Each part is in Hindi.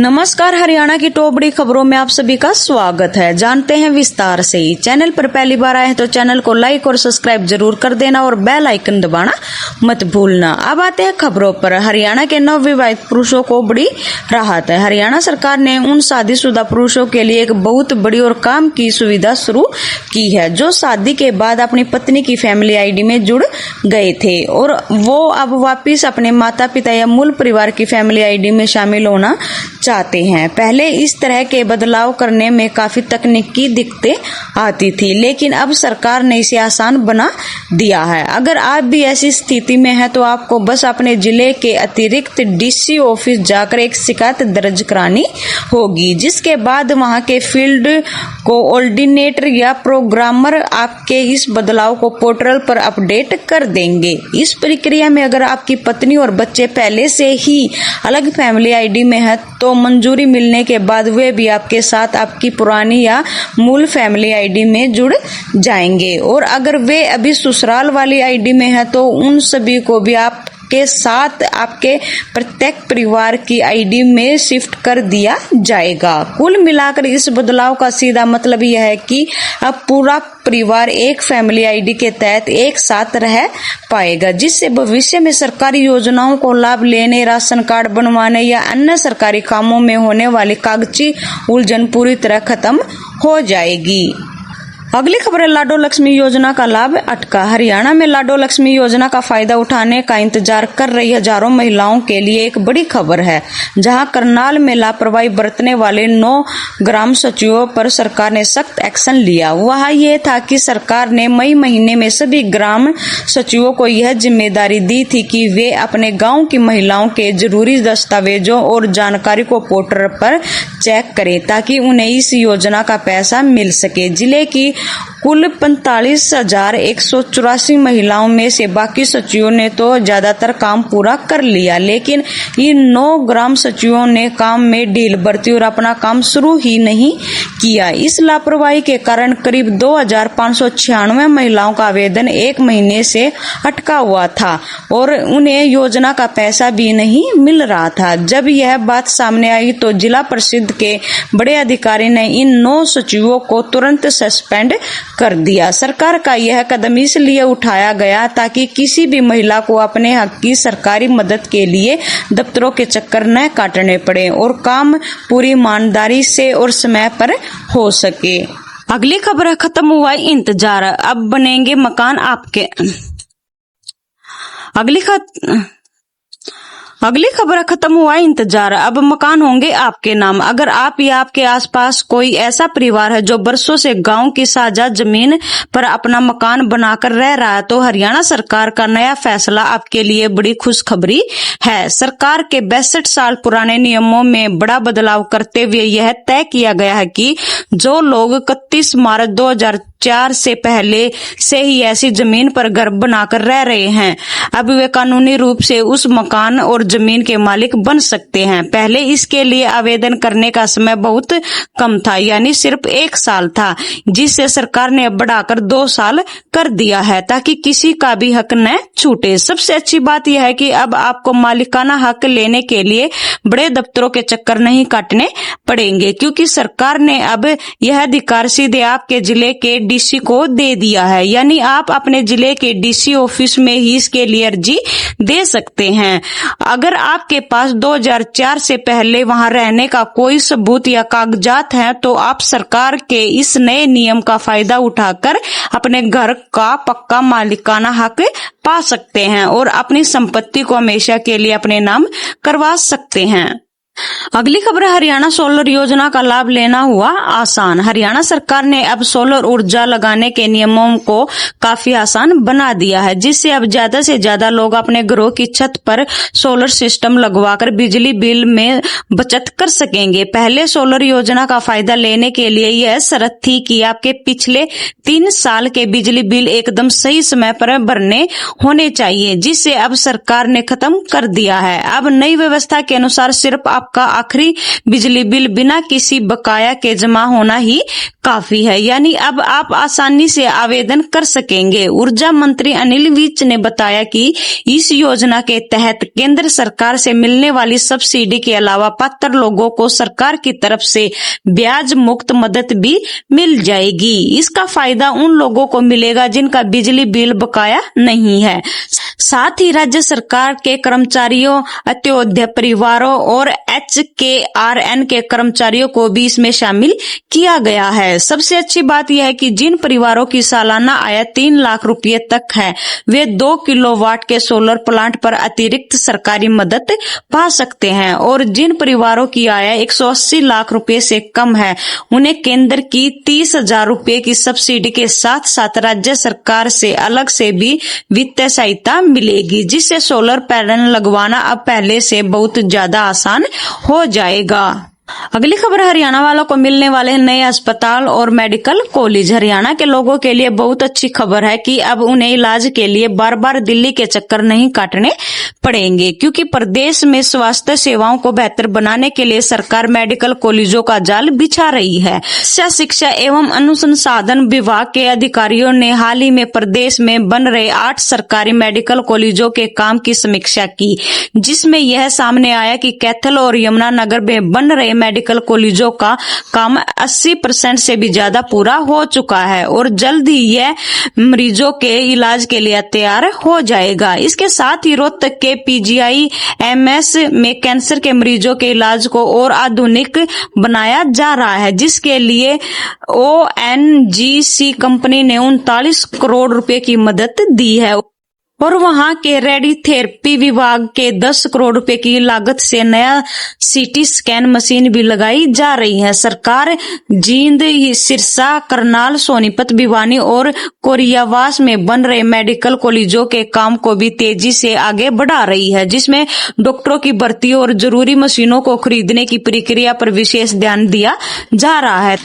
नमस्कार, हरियाणा की टॉप बड़ी खबरों में आप सभी का स्वागत है। जानते हैं विस्तार से। चैनल पर पहली बार आए हैं तो चैनल को लाइक और सब्सक्राइब जरूर कर देना और बेल आइकन दबाना मत भूलना। अब आते हैं खबरों पर। हरियाणा के नवविवाहित पुरुषों को बड़ी राहत है। हरियाणा सरकार ने उन शादीशुदा पुरुषों के लिए एक बहुत बड़ी और काम की सुविधा शुरू की है, जो शादी के बाद अपनी पत्नी की फैमिली आईडी में जुड़ गए थे और वो अब वापिस अपने माता पिता या मूल परिवार की फैमिली आईडी में शामिल होना चाहते हैं। पहले इस तरह के बदलाव करने में काफी तकनीकी दिक्कतें आती थी, लेकिन अब सरकार ने इसे आसान बना दिया है। अगर आप भी ऐसी स्थिति में हैं तो आपको बस अपने जिले के अतिरिक्त डीसी ऑफिस जाकर एक शिकायत दर्ज करानी होगी, जिसके बाद वहां के फील्ड कोऑर्डिनेटर या प्रोग्रामर आपके इस बदलाव को पोर्टल पर अपडेट कर देंगे। इस प्रक्रिया में अगर आपकी पत्नी और बच्चे पहले से ही अलग फैमिली आईडी में है तो मंजूरी मिलने के बाद वे भी आपके साथ आपकी पुरानी या मूल फैमिली आईडी में जुड़ जाएंगे, और अगर वे अभी ससुराल वाली आईडी में है तो उन सभी को भी आपके साथ आपके प्रत्येक परिवार की आईडी में शिफ्ट कर दिया जाएगा। कुल मिलाकर इस बदलाव का सीधा मतलब यह है कि अब पूरा परिवार एक फैमिली आईडी के तहत एक साथ रह पाएगा, जिससे भविष्य में सरकारी योजनाओं को लाभ लेने, राशन कार्ड बनवाने या अन्य सरकारी कामों में होने वाली कागजी उलझन पूरी तरह खत्म हो जाएगी। अगली खबर है, लाडो लक्ष्मी योजना का लाभ अटका। हरियाणा में लाडो लक्ष्मी योजना का फायदा उठाने का इंतजार कर रही हजारों महिलाओं के लिए एक बड़ी खबर है, जहां करनाल में लापरवाही बरतने वाले 9 ग्राम सचिवों पर सरकार ने सख्त एक्शन लिया। वह ये था कि सरकार ने मई महीने में सभी ग्राम सचिवों को यह जिम्मेदारी दी थी कि वे अपने गाँव की महिलाओं के जरूरी दस्तावेजों और जानकारी को पोर्टल पर चेक करें, ताकि उन्हें इस योजना का पैसा मिल सके। जिले की कुल 45,184 महिलाओं में से बाकी सचिवों ने तो ज्यादातर काम पूरा कर लिया, लेकिन इन 9 ग्राम सचिवों ने काम में ढील बरती और अपना काम शुरू ही नहीं किया। इस लापरवाही के कारण करीब 2,596 महिलाओं का आवेदन 1 महीने से अटका हुआ था और उन्हें योजना का पैसा भी नहीं मिल रहा था। जब यह बात सामने आई तो जिला परिषद के बड़े अधिकारी ने इन 9 सचिवों को तुरंत सस्पेंड कर दिया। सरकार का यह कदम इसलिए उठाया गया ताकि किसी भी महिला को अपने हक की सरकारी मदद के लिए दफ्तरों के चक्कर न काटने पड़े और काम पूरी ईमानदारी से और समय पर हो सके। अगली खबर है, खत्म हुआ इंतजार, अब बनेंगे मकान आपके। अगली खबर है, खत्म हुआ इंतजार, अब मकान होंगे आपके नाम। अगर आप या आपके आसपास कोई ऐसा परिवार है जो बरसों से गांव की साझा जमीन पर अपना मकान बनाकर रह रहा है, तो हरियाणा सरकार का नया फैसला आपके लिए बड़ी खुशखबरी है। सरकार के 62 साल पुराने नियमों में बड़ा बदलाव करते हुए यह तय किया गया है कि जो लोग 31 मार्च 2004 से पहले से ही ऐसी जमीन पर घर बनाकर रह रहे हैं, अब वे कानूनी रूप से उस मकान और जमीन के मालिक बन सकते हैं। पहले इसके लिए आवेदन करने का समय बहुत कम था, यानी सिर्फ 1 साल था, जिसे सरकार ने अब बढ़ाकर 2 साल कर दिया है ताकि किसी का भी हक न छूटे। सबसे अच्छी बात यह है कि अब आपको मालिकाना हक लेने के लिए बड़े दफ्तरों के चक्कर नहीं काटने पड़ेंगे, क्योंकि सरकार ने अब यह अधिकार सीधे आपके जिले के डीसी को दे दिया है। यानी आप अपने जिले के डीसी ऑफिस में ही इसके लिए अर्जी दे सकते हैं। अगर आपके पास 2004 से पहले वहां रहने का कोई सबूत या कागजात हैं, तो आप सरकार के इस नए नियम का फायदा उठाकर अपने घर का पक्का मालिकाना हक पा सकते हैं और अपनी संपत्ति को हमेशा के लिए अपने नाम करवा सकते हैं। अगली खबर है, हरियाणा सोलर योजना का लाभ लेना हुआ आसान। हरियाणा सरकार ने अब सोलर ऊर्जा लगाने के नियमों को काफी आसान बना दिया है, जिससे अब ज्यादा से ज्यादा लोग अपने घरों की छत पर सोलर सिस्टम लगवाकर बिजली बिल में बचत कर सकेंगे। पहले सोलर योजना का फायदा लेने के लिए यह शर्त थी कि आपके पिछले 3 साल के बिजली बिल एकदम सही समय पर भरने होने चाहिए, जिसे अब सरकार ने खत्म कर दिया है। अब नई व्यवस्था के अनुसार सिर्फ आपका आखिरी बिजली बिल बिना किसी बकाया के जमा होना ही काफी है, यानी अब आप आसानी से आवेदन कर सकेंगे। ऊर्जा मंत्री अनिल विज ने बताया कि इस योजना के तहत केंद्र सरकार से मिलने वाली सब्सिडी के अलावा पात्र लोगों को सरकार की तरफ से ब्याज मुक्त मदद भी मिल जाएगी। इसका फायदा उन लोगों को मिलेगा जिनका बिजली बिल बकाया नहीं है। साथ ही राज्य सरकार के कर्मचारियों, अंत्योदय परिवारों और HKRN के कर्मचारियों को भी इसमें शामिल किया गया है। सबसे अच्छी बात यह है कि जिन परिवारों की सालाना आय 3 लाख रुपए तक है, वे 2 किलोवाट के सोलर प्लांट पर अतिरिक्त सरकारी मदद पा सकते हैं, और जिन परिवारों की आय 180 लाख रुपए से कम है, उन्हें केंद्र की 30,000 रुपए की सब्सिडी के साथ साथ राज्य सरकार से अलग से भी वित्तीय सहायता मिलेगी, जिससे सोलर पैनल लगवाना अब पहले से बहुत ज्यादा आसान हो जाएगा। अगली खबर, हरियाणा वालों को मिलने वाले नए अस्पताल और मेडिकल कॉलेज। हरियाणा के लोगों के लिए बहुत अच्छी खबर है कि अब उन्हें इलाज के लिए बार बार दिल्ली के चक्कर नहीं काटने पड़ेंगे, क्योंकि प्रदेश में स्वास्थ्य सेवाओं को बेहतर बनाने के लिए सरकार मेडिकल कॉलेजों का जाल बिछा रही है। शिक्षा एवं अनुसंधान विभाग के अधिकारियों ने हाल ही में प्रदेश में बन रहे 8 सरकारी मेडिकल कॉलेजों के काम की समीक्षा की, जिसमें यह सामने आया कि कैथल और यमुनानगर में बन रहे मेडिकल कॉलेजों का काम 80% से भी ज्यादा पूरा हो चुका है और जल्द ही यह मरीजों के इलाज के लिए तैयार हो जाएगा। इसके साथ ही रोहतक के PGIMS में कैंसर के मरीजों के इलाज को और आधुनिक बनाया जा रहा है, जिसके लिए ONGC कंपनी ने 39 करोड़ रुपए की मदद दी है और वहां के रेडियोथेरेपी विभाग के 10 करोड़ रुपए की लागत से नया CT स्कैन मशीन भी लगाई जा रही है। सरकार जींद, सिरसा, करनाल, सोनीपत, भिवानी और कोरियावास में बन रहे मेडिकल कॉलेजों के काम को भी तेजी से आगे बढ़ा रही है, जिसमें डॉक्टरों की भर्ती और जरूरी मशीनों को खरीदने की प्रक्रिया पर विशेष ध्यान दिया जा रहा है,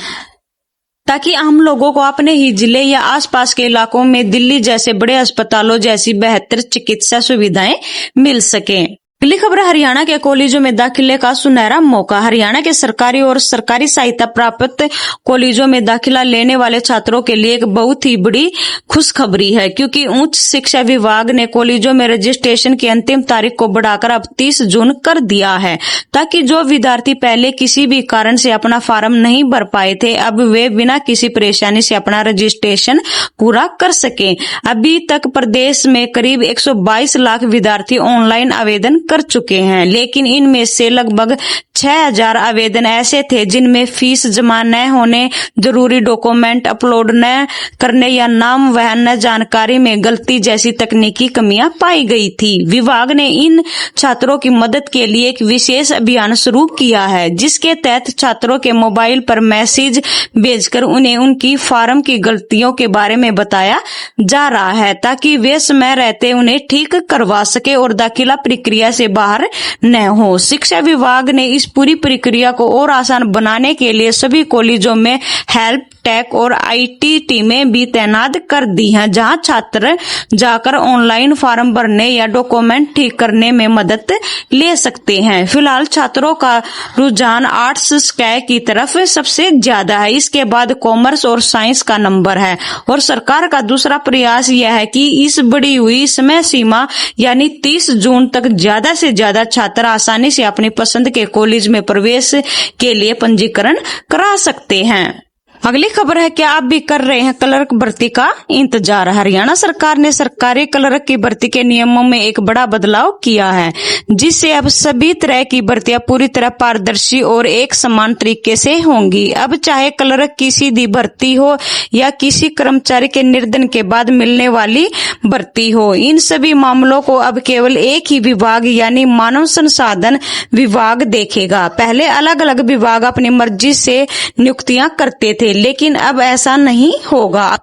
ताकि आम लोगों को अपने ही जिले या आसपास के इलाकों में दिल्ली जैसे बड़े अस्पतालों जैसी बेहतर चिकित्सा सुविधाएं मिल सकें। अगली खबर, हरियाणा के कॉलेजों में दाखिले का सुनहरा मौका। हरियाणा के सरकारी और सरकारी सहायता प्राप्त कॉलेजों में दाखिला लेने वाले छात्रों के लिए एक बहुत ही बड़ी खुशखबरी है, क्योंकि उच्च शिक्षा विभाग ने कॉलेजों में रजिस्ट्रेशन की अंतिम तारीख को बढ़ाकर अब 30 जून कर दिया है, ताकि जो विद्यार्थी पहले किसी भी कारण से अपना फॉर्म नहीं भर पाए थे, अब वे बिना किसी परेशानी से अपना रजिस्ट्रेशन पूरा कर सकें। अभी तक प्रदेश में करीब 122 लाख विद्यार्थी ऑनलाइन आवेदन कर चुके हैं, लेकिन इनमें से लगभग 6000 आवेदन ऐसे थे जिनमें फीस जमा न होने, जरूरी डॉक्यूमेंट अपलोड न करने या नाम वहन जानकारी में गलती जैसी तकनीकी कमियां पाई गई थी। विभाग ने इन छात्रों की मदद के लिए एक विशेष अभियान शुरू किया है, जिसके तहत छात्रों के मोबाइल पर मैसेज भेजकर उन्हें उनकी फॉर्म की गलतियों के बारे में बताया जा रहा है, ताकि वे समय रहते उन्हें ठीक करवा सके और दाखिला प्रक्रिया से बाहर न हो। शिक्षा विभाग ने इस पूरी प्रक्रिया को और आसान बनाने के लिए सभी कॉलेजों में हेल्प टेक और IT टीमें भी तैनात कर दी हैं, जहां छात्र जाकर ऑनलाइन फॉर्म भरने या डॉक्यूमेंट ठीक करने में मदद ले सकते हैं। फिलहाल छात्रों का रुझान आर्ट्स स्काई की तरफ सबसे ज्यादा है, इसके बाद कॉमर्स और साइंस का नंबर है, और सरकार का दूसरा प्रयास यह है कि इस बढ़ी हुई समय सीमा यानी 30 जून तक ज्यादा से ज्यादा छात्र आसानी से अपनी पसंद के कॉलेज में प्रवेश के लिए पंजीकरण करा सकते हैं। अगली खबर है, क्या आप भी कर रहे हैं क्लर्क भर्ती का इंतजार? हरियाणा सरकार ने सरकारी क्लर्क की भर्ती के नियमों में एक बड़ा बदलाव किया है, जिससे अब सभी तरह की भर्तियां पूरी तरह पारदर्शी और एक समान तरीके से होंगी। अब चाहे क्लर्क की सीधी भर्ती हो या किसी कर्मचारी के निर्धन के बाद मिलने वाली भर्ती हो, इन सभी मामलों को अब केवल एक ही विभाग यानी मानव संसाधन विभाग देखेगा। पहले अलग अलग विभाग अपनी मर्जी से नियुक्तियां करते थे, लेकिन अब ऐसा नहीं होगा।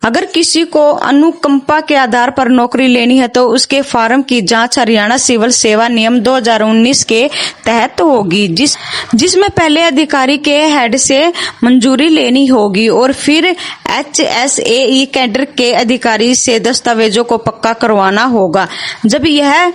अगर किसी को अनुकंपा के आधार पर नौकरी लेनी है तो उसके फॉर्म की जांच हरियाणा सिविल सेवा नियम 2019 के तहत होगी, जिसमें पहले अधिकारी के हेड से मंजूरी लेनी होगी और फिर HSAE कैडर के अधिकारी से दस्तावेजों को पक्का करवाना होगा। जब यह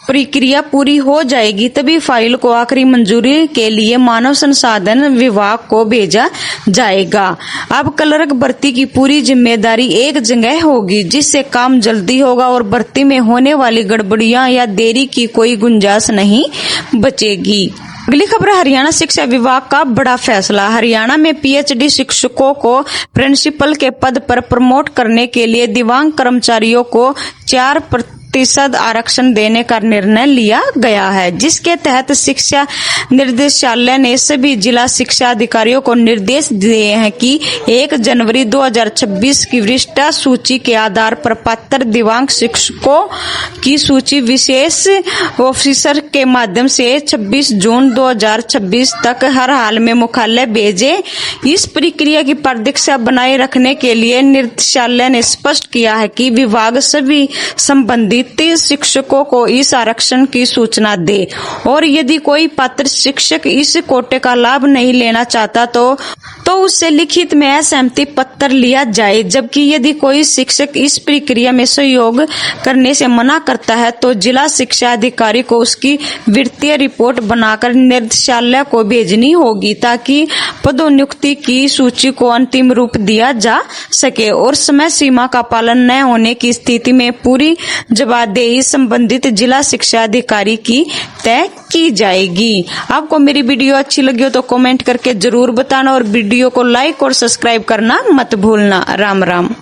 प्रक्रिया पूरी हो जाएगी तभी फाइल को आखिरी मंजूरी के लिए मानव संसाधन विभाग को भेजा जाएगा। अब क्लर्क भर्ती की पूरी जिम्मेदारी एक जगह होगी, जिससे काम जल्दी होगा और भर्ती में होने वाली गड़बड़ियां या देरी की कोई गुंजाइश नहीं बचेगी। अगली खबर, हरियाणा शिक्षा विभाग का बड़ा फैसला। हरियाणा में पीएचडी शिक्षकों को प्रिंसिपल के पद पर प्रमोट करने के लिए दिव्यांग कर्मचारियों को 4% आरक्षण देने का निर्णय लिया गया है, जिसके तहत शिक्षा निर्देशालय ने सभी जिला शिक्षा अधिकारियों को निर्देश दिए हैं कि 1 जनवरी 2026 की वरिष्ठता सूची के आधार पर पात्र दिव्यांग शिक्षकों की सूची विशेष ऑफिसर के माध्यम से 26 जून 2026 तक हर हाल में मुख्यालय भेजे। इस प्रक्रिया की पारदर्शिता बनाए रखने के लिए निर्देशालय ने स्पष्ट किया है कि विभाग सभी संबंधित शिक्षकों को इस आरक्षण की सूचना दे और यदि कोई पात्र शिक्षक इस कोटे का लाभ नहीं लेना चाहता तो उससे लिखित में असहमति पत्र लिया जाए, जबकि यदि कोई शिक्षक इस प्रक्रिया में सहयोग करने से मना करता है तो जिला शिक्षा अधिकारी को उसकी वित्तीय रिपोर्ट बनाकर निर्देशालय को भेजनी होगी, ताकि पदोन्नति की सूची को अंतिम रूप दिया जा सके और समय सीमा का पालन न होने की स्थिति में पूरी जवाबदेही संबंधित जिला शिक्षा अधिकारी की तय की जाएगी। आपको मेरी वीडियो अच्छी लगी हो तो कमेंट करके जरूर बताना और वीडियो को लाइक और सब्सक्राइब करना मत भूलना। राम राम।